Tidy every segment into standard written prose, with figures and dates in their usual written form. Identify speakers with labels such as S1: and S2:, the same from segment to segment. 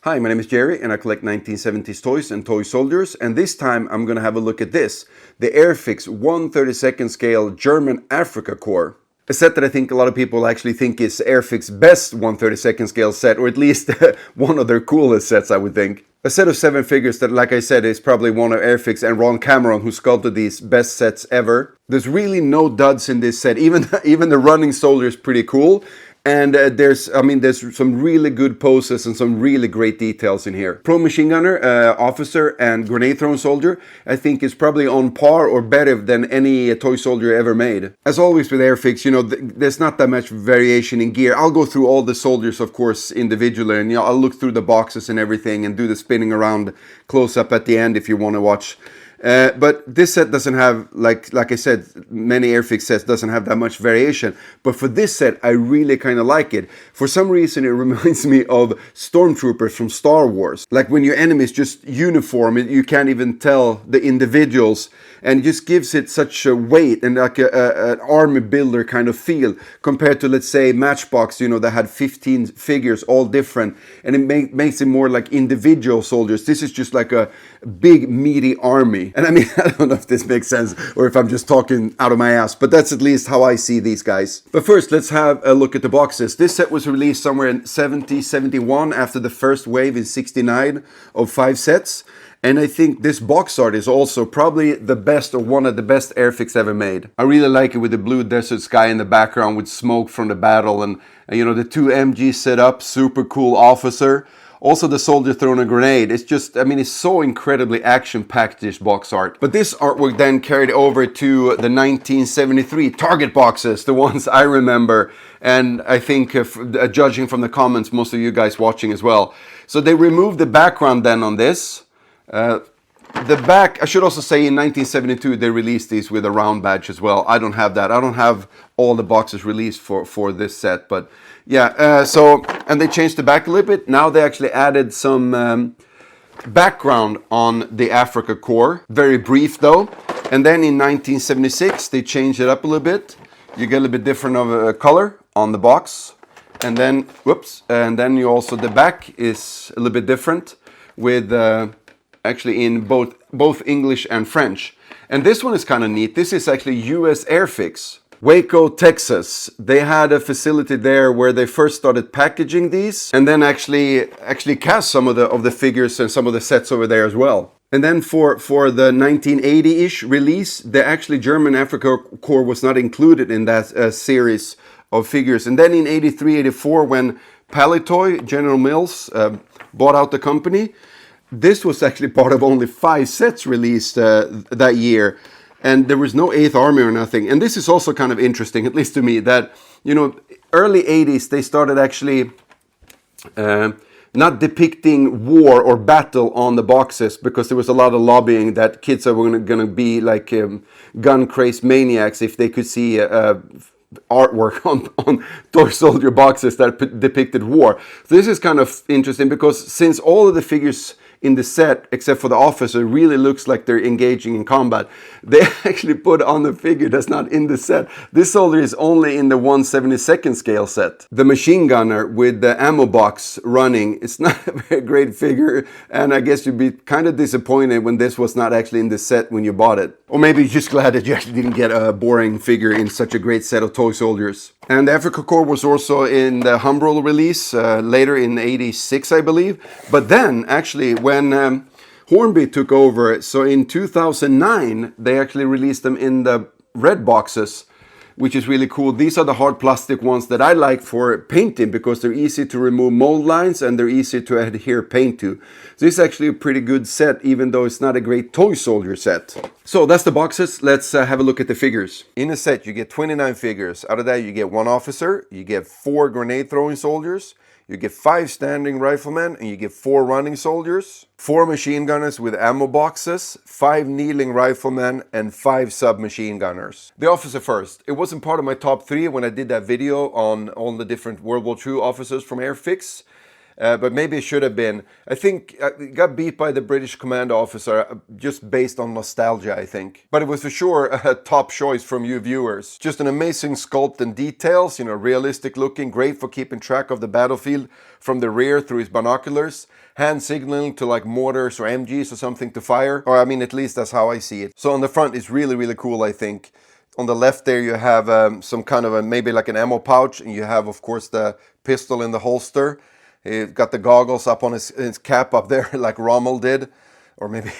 S1: Hi, my name is Jerry and I collect 1970s toys and toy soldiers, and this time I'm gonna have a look at this, the Airfix 1/32 scale German Africa Korps. A set that I think a lot of people actually think is Airfix's best 1/32 scale set, or at least one of their coolest sets, I would think. A set of 7 figures that, like I said, is probably one of Airfix and Ron Cameron who sculpted these best sets ever. There's really no duds in this set. Even the running soldier is pretty cool. And there's some really good poses and some really great details in here. Pro machine gunner, officer, and grenade throwing soldier, I think is probably on par or better than any toy soldier ever made. As always with Airfix, there's not that much variation in gear. I'll go through all the soldiers, of course, individually, and I'll look through the boxes and everything and do the spinning around close up at the end if you want to watch. But this set doesn't have, like I said, many Airfix sets doesn't have that much variation. But for this set, I really kind of like it. For some reason, it reminds me of stormtroopers from Star Wars. Like when your enemy is just uniform, you can't even tell the individuals. And it just gives it such a weight and like an army builder kind of feel compared to, let's say, Matchbox, that had 15 figures, all different. And it makes it more like individual soldiers. This is just like a big, meaty army. And I mean, I don't know if this makes sense or if I'm just talking out of my ass, but that's at least how I see these guys. But first, let's have a look at the boxes. This set was released somewhere in 70, 71 after the first wave in 69 of 5 sets. And I think this box art is also probably the best or one of the best Airfix ever made. I really like it with the blue desert sky in the background with smoke from the battle and the 2 MGs set up, super cool officer. Also the soldier throwing a grenade. It's just, it's so incredibly action-packed, this box art. But this artwork then carried over to the 1973 Target boxes, the ones I remember. And I think, judging from the comments, most of you guys watching as well. So they removed the background then on this. The back, I should also say, in 1972 they released these with a round badge as well. I don't have that. I don't have all the boxes released for this set, but yeah. And they changed the back a little bit. Now they actually added some background on the Africa Korps. Very brief though. And then in 1976 they changed it up a little bit. You get a little bit different of a color on the box, and then and then you also, the back is a little bit different with actually in both English and French. And this one is kind of neat. This is actually US Airfix, Waco, Texas. They had a facility there where they first started packaging these, and then actually cast some of the figures and some of the sets over there as well. And then for the 1980-ish release, the actually German Africa Korps was not included in that series of figures. And then in 83, 84, when Palitoy, General Mills, bought out the company, this was actually part of only 5 sets released that year, and there was no 8th Army or nothing. And this is also kind of interesting, at least to me, that early 80s they started actually not depicting war or battle on the boxes, because there was a lot of lobbying that kids are going to be like gun-crazed maniacs if they could see artwork on toy soldier boxes that depicted war. So this is kind of interesting, because since all of the figures in the set, except for the officer, really looks like they're engaging in combat, they actually put on the figure that's not in the set. This soldier is only in the 1/72 scale set. The machine gunner with the ammo box running, it's not a very great figure, and I guess you'd be kind of disappointed when this was not actually in the set when you bought it. Or maybe you're just glad that you actually didn't get a boring figure in such a great set of toy soldiers. And the Africa Korps was also in the Humbrol release later in 86, I believe. But then, actually, when Hornby took over, so in 2009, they actually released them in the red boxes, which is really cool. These are the hard plastic ones that I like for painting, because they're easy to remove mold lines and they're easy to adhere paint to. So this is actually a pretty good set, even though it's not a great toy soldier set. So that's the boxes. Let's have a look at the figures. In a set you get 29 figures. Out of that you get 1 officer, you get 4 grenade throwing soldiers, you get 5 standing riflemen, and you get 4 running soldiers, 4 machine gunners with ammo boxes, 5 kneeling riflemen, and 5 submachine gunners. The officer first. It wasn't part of my top 3 when I did that video on all the different World War II officers from Airfix. But maybe it should have been. I think it got beat by the British commando officer just based on nostalgia, I think. But it was for sure a top choice from you viewers. Just an amazing sculpt and details, realistic looking, great for keeping track of the battlefield from the rear through his binoculars. hand signaling to like mortars or MGs or something to fire. Or I mean, at least that's how I see it. So on the front it's really, really cool, I think. On the left there you have some kind of maybe like an ammo pouch, and you have of course the pistol in the holster. He's got the goggles up on his cap up there like Rommel did, or maybe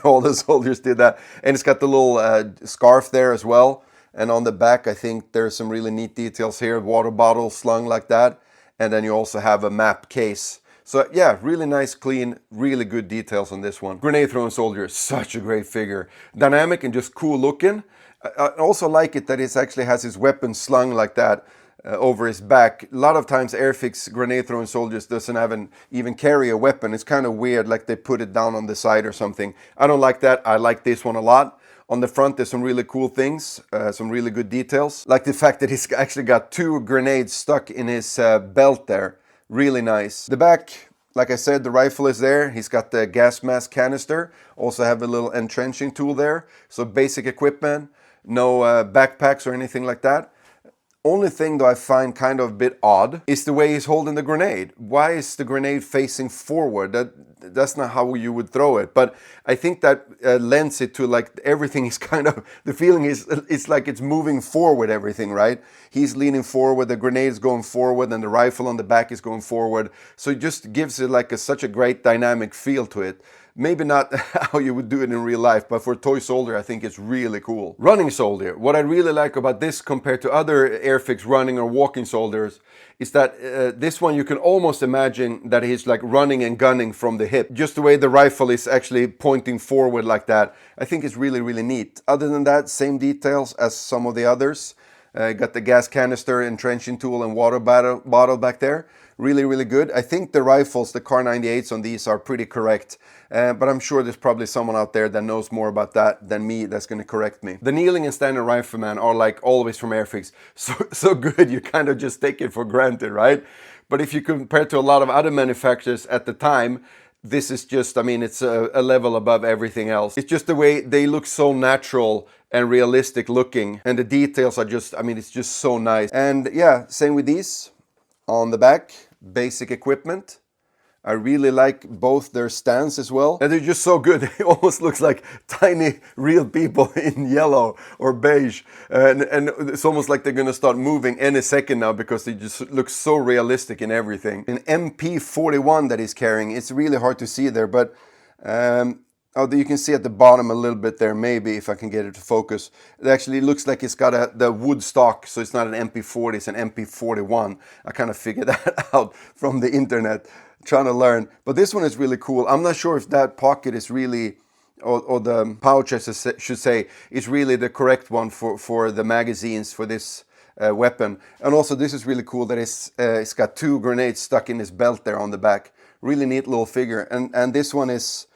S1: all the soldiers did that. And it's got the little scarf there as well. And on the back I think there's some really neat details here. Water bottle slung like that. And then you also have a map case. So yeah, really nice, clean, really good details on this one. Grenade throwing soldier, such a great figure. Dynamic and just cool looking. I also like it that it actually has his weapon slung like that over his back. A lot of times Airfix grenade throwing soldiers doesn't even carry a weapon. It's kind of weird, like they put it down on the side or something. I don't like that. I like this one a lot. On the front there's some really cool things, some really good details. Like the fact that he's actually got 2 grenades stuck in his belt there. Really nice. The back, like I said, the rifle is there. He's got the gas mask canister. Also have a little entrenching tool there. So basic equipment. No backpacks or anything like that. Only thing though I find kind of a bit odd is the way he's holding the grenade. Why is the grenade facing forward? That's not how you would throw it. But I think that lends it to like everything is kind of, the feeling is it's like it's moving forward, everything, right? He's leaning forward, the grenade is going forward, and the rifle on the back is going forward. So it just gives it like such a great dynamic feel to it. Maybe not how you would do it in real life, but for a toy soldier, I think it's really cool. Running soldier. What I really like about this compared to other Airfix running or walking soldiers is that this one you can almost imagine that he's like running and gunning from the hip. Just the way the rifle is actually pointing forward like that. I think it's really, really neat. Other than that, same details as some of the others. Got the gas canister, entrenching tool, and water bottle back there. Really, really good. I think the rifles, the Kar 98s on these are pretty correct. But I'm sure there's probably someone out there that knows more about that than me that's going to correct me. The kneeling and standing rifleman are like always from Airfix. So good, you kind of just take it for granted, right? But if you compare to a lot of other manufacturers at the time, this is just, I mean, it's a level above everything else. It's just the way they look so natural and realistic looking. And the details are just, I mean, it's just so nice. And yeah, same with these. On the back, basic equipment. I really like both their stands as well. And they're just so good. It almost looks like tiny real people in yellow or beige. And it's almost like they're gonna start moving any second now because they just look so realistic in everything. An MP41 that he's carrying, it's really hard to see there, but oh, you can see at the bottom a little bit there, maybe, if I can get it to focus. It actually looks like it's got the wood stock, so it's not an MP40, it's an MP41. I kind of figured that out from the internet, trying to learn. But this one is really cool. I'm not sure if that pocket is really, or the pouch, I should say, is really the correct one for the magazines for this weapon. And also, this is really cool that it's got 2 grenades stuck in his belt there on the back. Really neat little figure. And this one is...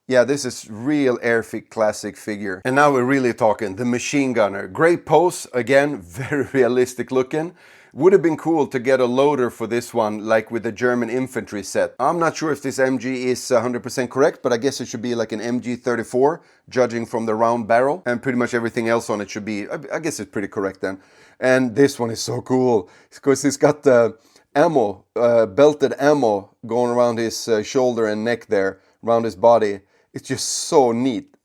S1: yeah, this is real Airfix classic figure. And now we're really talking the machine gunner. Great pose, again, very realistic looking. Would have been cool to get a loader for this one, like with the German infantry set. I'm not sure if this MG is 100% correct, but I guess it should be like an MG34, judging from the round barrel. And pretty much everything else on it should be, I guess it's pretty correct then. And this one is so cool, because it's got the ammo, belted ammo going around his shoulder and neck there, around his body. It's just so neat.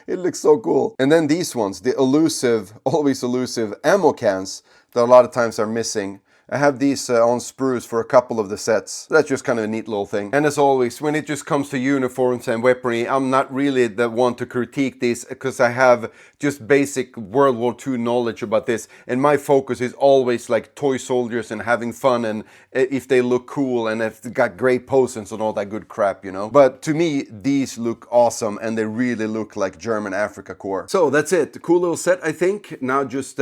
S1: It looks so cool. And then these ones, the elusive, always elusive ammo cans that a lot of times are missing. I have these on sprues for a couple of the sets. That's just kind of a neat little thing. And as always, when it just comes to uniforms and weaponry, I'm not really the one to critique these because I have just basic World War II knowledge about this. And my focus is always like toy soldiers and having fun and if they look cool and if they got great poses and all that good crap, you know. But to me, these look awesome and they really look like German Africa Korps. So that's it. Cool little set, I think. Now just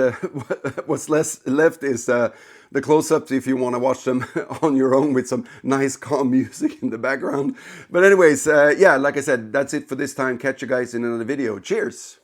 S1: what's left is... the close-ups if you want to watch them on your own with some nice calm music in the background. But anyways, yeah, like I said, that's it for this time. Catch you guys in another video. Cheers!